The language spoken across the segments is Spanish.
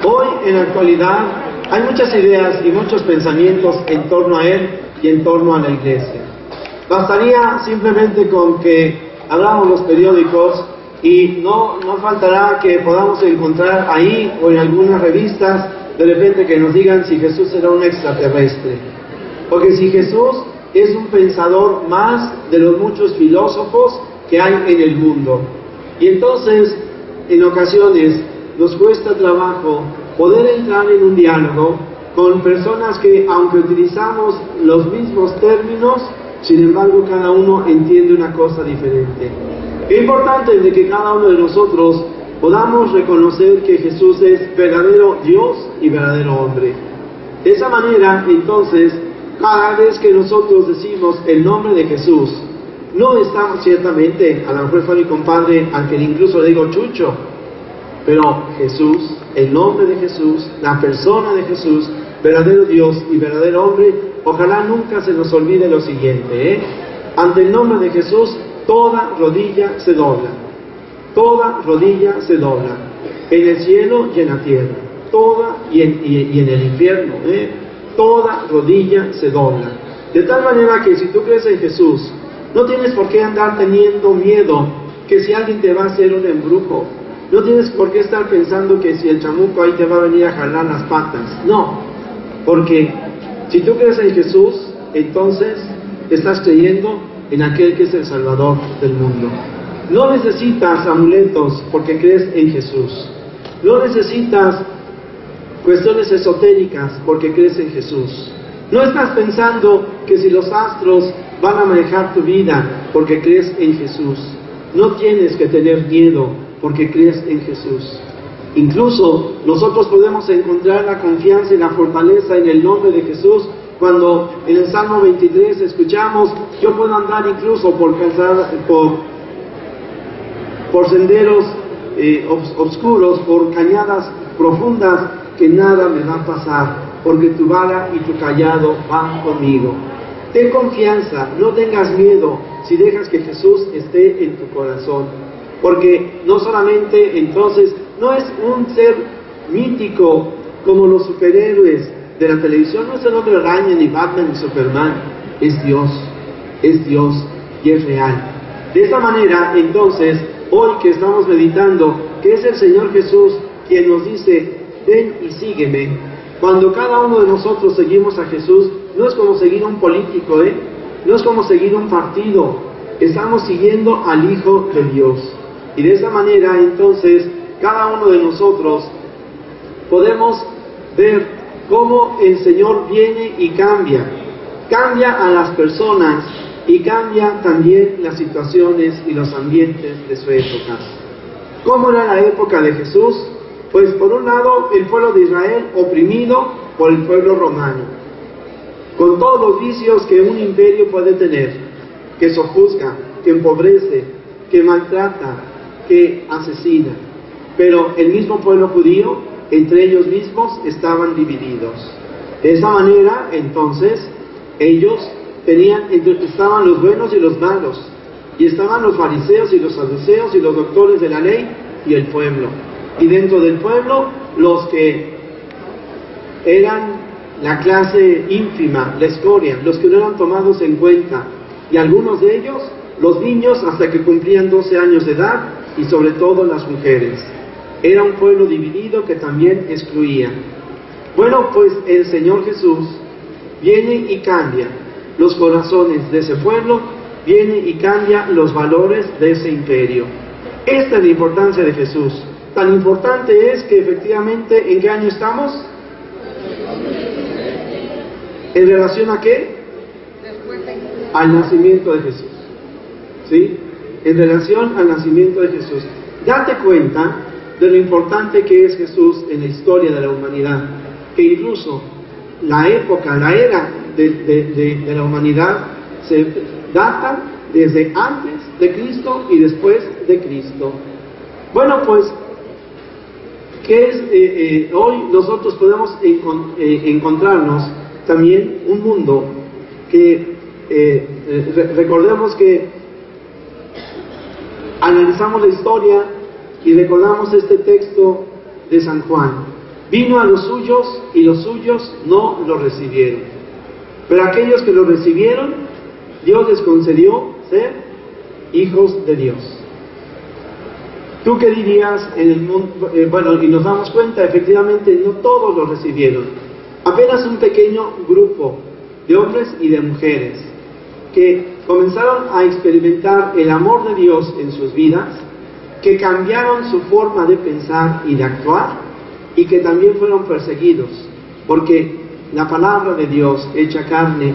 Hoy, en la actualidad, hay muchas ideas y muchos pensamientos en torno a Él y en torno a la Iglesia. Bastaría simplemente con que abramos los periódicos y no faltará que podamos encontrar ahí o en algunas revistas de repente que nos digan si Jesús era un extraterrestre, o que si Jesús es un pensador más de los muchos filósofos que hay en el mundo. Y entonces, en ocasiones, nos cuesta trabajo poder entrar en un diálogo con personas que, aunque utilizamos los mismos términos, sin embargo cada uno entiende una cosa diferente. Qué importante es de que cada uno de nosotros podamos reconocer que Jesús es verdadero Dios y verdadero hombre. De esa manera, entonces, cada vez que nosotros decimos el nombre de Jesús, no estamos ciertamente, a lo mejor fue mi compadre al que incluso le digo Chucho, pero Jesús, el nombre de Jesús, la persona de Jesús, verdadero Dios y verdadero hombre, ojalá nunca se nos olvide lo siguiente, ante el nombre de Jesús, toda rodilla se dobla, toda rodilla se dobla, en el cielo y en la tierra, toda y en el infierno, toda rodilla se dobla. De tal manera que si tú crees en Jesús, no tienes por qué andar teniendo miedo que si alguien te va a hacer un embrujo, no tienes por qué estar pensando que si el chamuco ahí te va a venir a jalar las patas, no, porque si tú crees en Jesús, entonces estás creyendo en aquel que es el Salvador del mundo. No necesitas amuletos porque crees en Jesús. No necesitas cuestiones esotéricas porque crees en Jesús. No estás pensando que si los astros van a manejar tu vida porque crees en Jesús. No tienes que tener miedo porque crees en Jesús. Incluso nosotros podemos encontrar la confianza y la fortaleza en el nombre de Jesús cuando en el Salmo 23 escuchamos: yo puedo andar incluso por senderos oscuros, por cañadas profundas, que nada me va a pasar, porque tu vara y tu cayado van conmigo. Ten confianza, no tengas miedo si dejas que Jesús esté en tu corazón, porque no solamente entonces no es un ser mítico como los superhéroes de la televisión, no es el Hombre Araña, ni Batman, ni Superman, es Dios y es real. De esta manera, entonces, hoy que estamos meditando que es el Señor Jesús quien nos dice: ven y sígueme. Cuando cada uno de nosotros seguimos a Jesús, no es como seguir a un político, no es como seguir a un partido, estamos siguiendo al Hijo de Dios. Y de esa manera, entonces, cada uno de nosotros podemos ver cómo el Señor viene y cambia a las personas y cambia también las situaciones y los ambientes de su época. ¿Cómo era la época de Jesús? Pues por un lado, el pueblo de Israel oprimido por el pueblo romano, con todos los vicios que un imperio puede tener, que sojuzga, que empobrece, que maltrata, que asesina. Pero el mismo pueblo judío, entre ellos mismos, estaban divididos. De esa manera, entonces, ellos estaban los buenos y los malos, y estaban los fariseos y los saduceos y los doctores de la ley y el pueblo. Y dentro del pueblo, los que eran la clase ínfima, la escoria, los que no eran tomados en cuenta, y algunos de ellos, los niños hasta que cumplían 12 años de edad, y sobre todo las mujeres. Era un pueblo dividido que también excluía. Bueno, pues el Señor Jesús viene y cambia los corazones de ese pueblo, viene y cambia los valores de ese imperio. Esta es la importancia de Jesús. Tan importante es que efectivamente, ¿en qué año estamos? ¿En relación a qué? Al nacimiento de Jesús. ¿Sí? En relación al nacimiento de Jesús. Date cuenta de lo importante que es Jesús en la historia de la humanidad, que incluso la época, la era de la humanidad se data desde antes de Cristo y después de Cristo. Bueno, pues, ¿qué es? Hoy nosotros podemos encontrarnos también un mundo que recordemos que analizamos la historia y recordamos este texto de San Juan. Vino a los suyos y los suyos no lo recibieron. Pero aquellos que lo recibieron, Dios les concedió ser hijos de Dios. ¿Tú qué dirías en el mundo? Y nos damos cuenta, efectivamente, no todos lo recibieron. Apenas un pequeño grupo de hombres y de mujeres que comenzaron a experimentar el amor de Dios en sus vidas, que cambiaron su forma de pensar y de actuar, y que también fueron perseguidos, porque la palabra de Dios hecha carne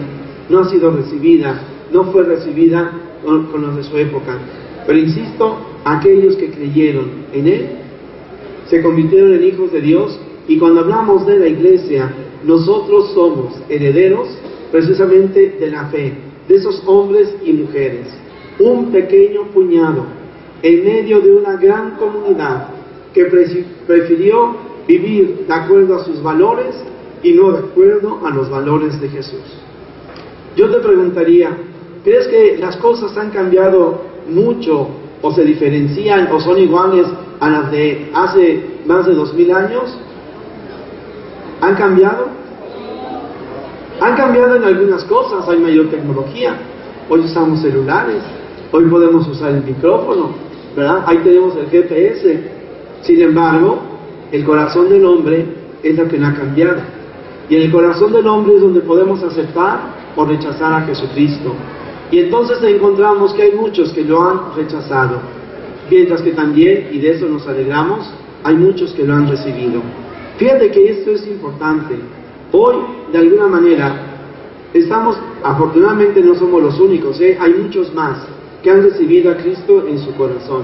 no ha sido recibida, no fue recibida con los de su época. Pero insisto, aquellos que creyeron en Él se convirtieron en hijos de Dios, y cuando hablamos de la iglesia, nosotros somos herederos precisamente de la fe, de esos hombres y mujeres, un pequeño puñado en medio de una gran comunidad que prefirió vivir de acuerdo a sus valores y no de acuerdo a los valores de Jesús. Yo te preguntaría, ¿crees que las cosas han cambiado mucho, o se diferencian, o son iguales a las de hace más de 2000 años? ¿Han cambiado? Han cambiado en algunas cosas, hay mayor tecnología. Hoy usamos celulares, hoy podemos usar el micrófono, ¿verdad? Ahí tenemos el GPS. Sin embargo, el corazón del hombre es lo que no ha cambiado. Y en el corazón del hombre es donde podemos aceptar o rechazar a Jesucristo. Y entonces encontramos que hay muchos que lo han rechazado, mientras que también, y de eso nos alegramos, hay muchos que lo han recibido. Fíjate que esto es importante. Hoy, de alguna manera, afortunadamente no somos los únicos, hay muchos más que han recibido a Cristo en su corazón.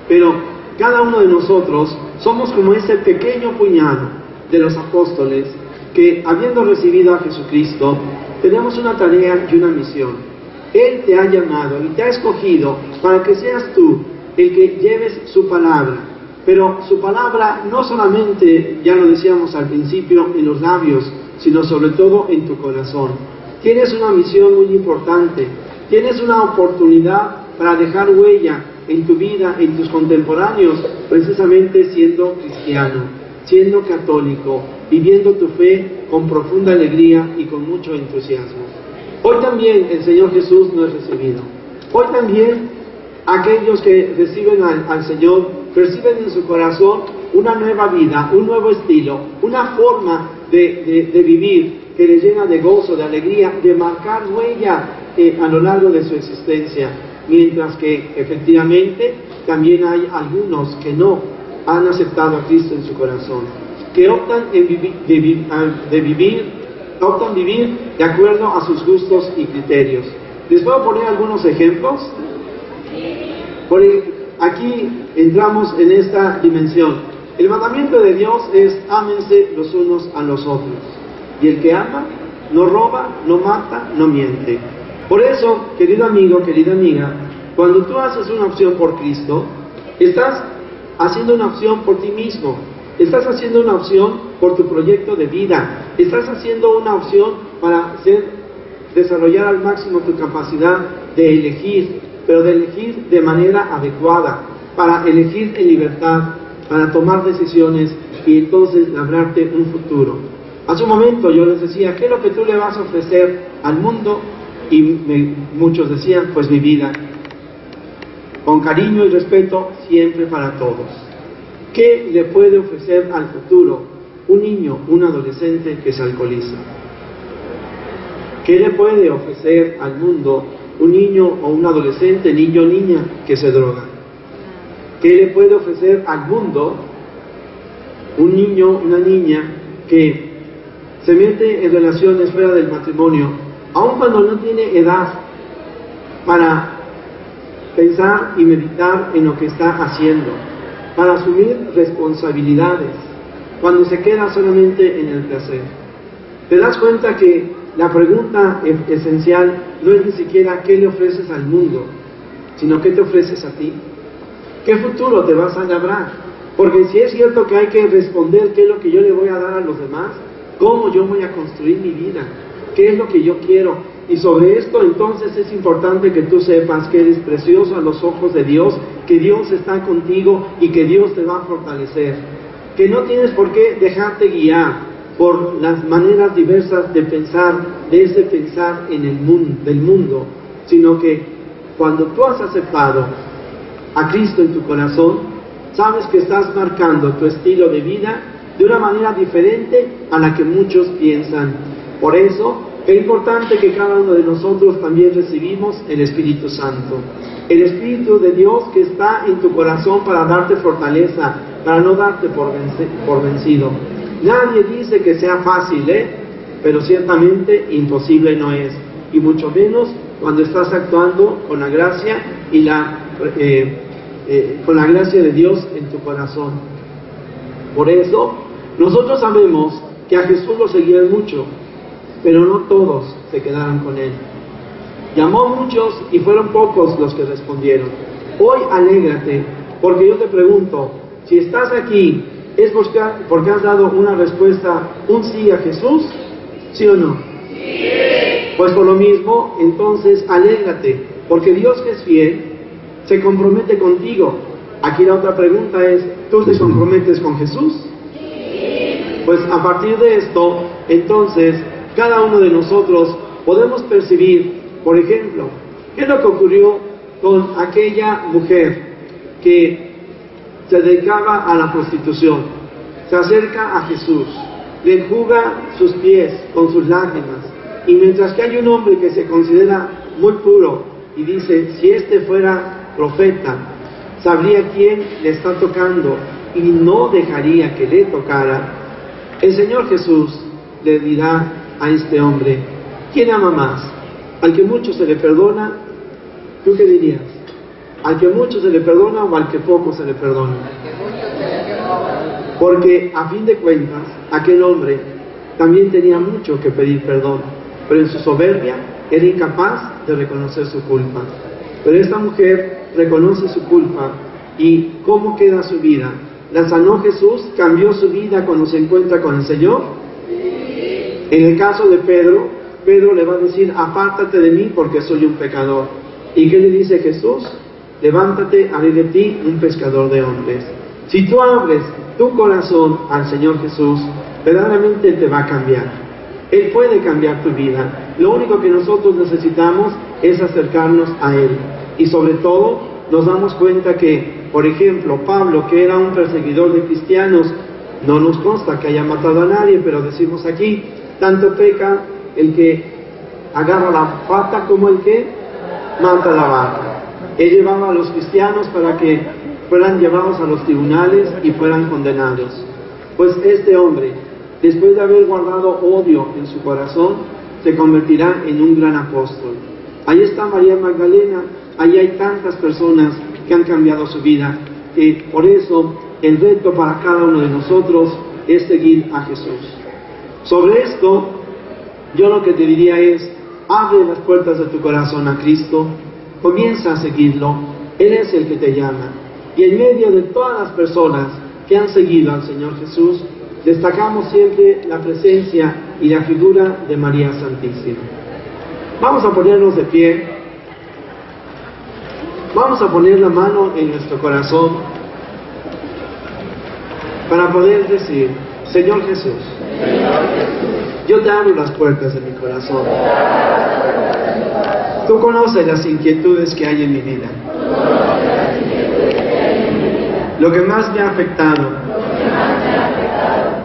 Pero cada uno de nosotros somos como ese pequeño puñado de los apóstoles que, habiendo recibido a Jesucristo, tenemos una tarea y una misión. Él te ha llamado y te ha escogido para que seas tú el que lleves su palabra. Pero su palabra no solamente, ya lo decíamos al principio, en los labios, sino sobre todo en tu corazón. Tienes una misión muy importante, tienes una oportunidad para dejar huella en tu vida, en tus contemporáneos, precisamente siendo cristiano, siendo católico, viviendo tu fe con profunda alegría y con mucho entusiasmo. Hoy también el Señor Jesús no es recibido. Hoy también aquellos que reciben al Señor, perciben en su corazón una nueva vida, un nuevo estilo, una forma de vivir que les llena de gozo, de alegría, de marcar huella a lo largo de su existencia. Mientras que efectivamente también hay algunos que no han aceptado a Cristo en su corazón, que optan vivir de acuerdo a sus gustos y criterios. Les puedo poner algunos ejemplos. Aquí entramos en esta dimensión. El mandamiento de Dios es: ámense los unos a los otros. Y el que ama no roba, no mata, no miente. Por eso, querido amigo, querida amiga, cuando tú haces una opción por Cristo, estás haciendo una opción por ti mismo, estás haciendo una opción por tu proyecto de vida, estás haciendo una opción para desarrollar al máximo tu capacidad de elegir, pero de elegir de manera adecuada, para elegir en libertad, para tomar decisiones y entonces labrarte un futuro. Hace un momento yo les decía, ¿qué es lo que tú le vas a ofrecer al mundo? Y muchos decían, pues mi vida, con cariño y respeto siempre para todos. ¿Qué le puede ofrecer al futuro un niño, un adolescente que se alcoholiza? ¿Qué le puede ofrecer al mundo un niño o un adolescente, niño o niña que se droga? ¿Qué le puede ofrecer al mundo un niño, una niña que se mete en relaciones fuera del matrimonio, aun cuando no tiene edad para pensar y meditar en lo que está haciendo, para asumir responsabilidades, cuando se queda solamente en el placer? ¿Te das cuenta que la pregunta esencial no es ni siquiera qué le ofreces al mundo, sino qué te ofreces a ti? ¿Qué futuro te vas a labrar? Porque si es cierto que hay que responder qué es lo que yo le voy a dar a los demás, ¿cómo yo voy a construir mi vida? ¿Qué es lo que yo quiero? Y sobre esto entonces es importante que tú sepas que eres precioso a los ojos de Dios, que Dios está contigo y que Dios te va a fortalecer. que no tienes por qué dejarte guiar por las maneras diversas de pensar, de ese pensar en el mundo, del mundo, sino que cuando tú has aceptado a Cristo en tu corazón, sabes que estás marcando tu estilo de vida de una manera diferente a la que muchos piensan. Por eso es importante que cada uno de nosotros también recibimos el Espíritu Santo, el Espíritu de Dios que está en tu corazón para darte fortaleza, para no darte por vencido. Nadie dice que sea fácil, pero ciertamente imposible no es, y mucho menos cuando estás actuando con la gracia y con la gracia de Dios en tu corazón. Por eso, nosotros sabemos que a Jesús lo seguían mucho, pero no todos se quedaron con él. Llamó a muchos y fueron pocos los que respondieron. Hoy alégrate, porque yo te pregunto, si estás aquí, ¿es porque has dado una respuesta, un sí a Jesús? ¿Sí o no? Sí. Pues por lo mismo, entonces alégrate, porque Dios que es fiel, se compromete contigo. Aquí la otra pregunta es, ¿tú te comprometes con Jesús? Sí. Pues a partir de esto, entonces, cada uno de nosotros podemos percibir, por ejemplo, ¿qué es lo que ocurrió con aquella mujer que se dedicaba a la prostitución? Se acerca a Jesús, le enjuga sus pies con sus lágrimas, y mientras que hay un hombre que se considera muy puro y dice, si este fuera profeta, sabría quién le está tocando y no dejaría que le tocara, el Señor Jesús le dirá a este hombre, ¿quién ama más? ¿Al que mucho se le perdona? ¿Tú qué dirías? ¿Al que mucho se le perdona o al que poco se le perdona? Porque a fin de cuentas, aquel hombre también tenía mucho que pedir perdón, pero en su soberbia era incapaz de reconocer su culpa. Pero esta mujer reconoce su culpa, y ¿cómo queda su vida? ¿La sanó Jesús? ¿Cambió su vida cuando se encuentra con el Señor? En el caso de Pedro, Pedro le va a decir, apártate de mí porque soy un pecador. ¿Y qué le dice Jesús? Levántate, haré de ti un pescador de hombres. Si tú abres tu corazón al Señor Jesús, verdaderamente Él te va a cambiar. Él puede cambiar tu vida. Lo único que nosotros necesitamos es acercarnos a Él. Y sobre todo, nos damos cuenta que, por ejemplo, Pablo, que era un perseguidor de cristianos, no nos consta que haya matado a nadie, pero decimos aquí, tanto peca el que agarra la pata como el que mata la vaca. Él llevaba a los cristianos para que fueran llevados a los tribunales y fueran condenados. Pues este hombre, después de haber guardado odio en su corazón, se convertirá en un gran apóstol. Ahí está María Magdalena, ahí hay tantas personas que han cambiado su vida, que por eso el reto para cada uno de nosotros es seguir a Jesús. Sobre esto, yo lo que te diría es, abre las puertas de tu corazón a Cristo, comienza a seguirlo, Él es el que te llama. Y en medio de todas las personas que han seguido al Señor Jesús, destacamos siempre la presencia y la figura de María Santísima. Vamos a ponernos de pie, vamos a poner la mano en nuestro corazón para poder decir, Señor Jesús, yo te abro las puertas de mi corazón. Tú conoces las inquietudes que hay en mi vida, lo que más me ha afectado,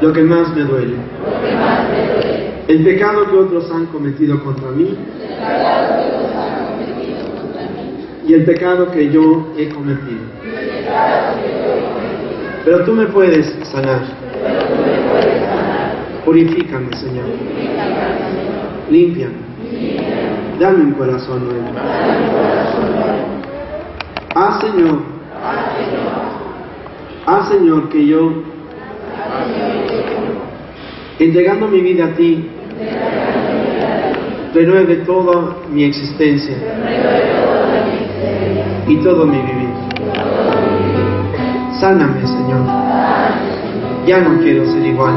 lo que más me duele, el pecado que otros han cometido contra mí y el pecado que yo he cometido. Pero tú me puedes sanar. Purifícame, Señor. Límpiame. Dame un corazón nuevo. Señor. Señor, que yo, entregando mi vida a ti, renueve toda mi existencia y todo mi vivir. Sáname, Señor. Ya no quiero ser igual.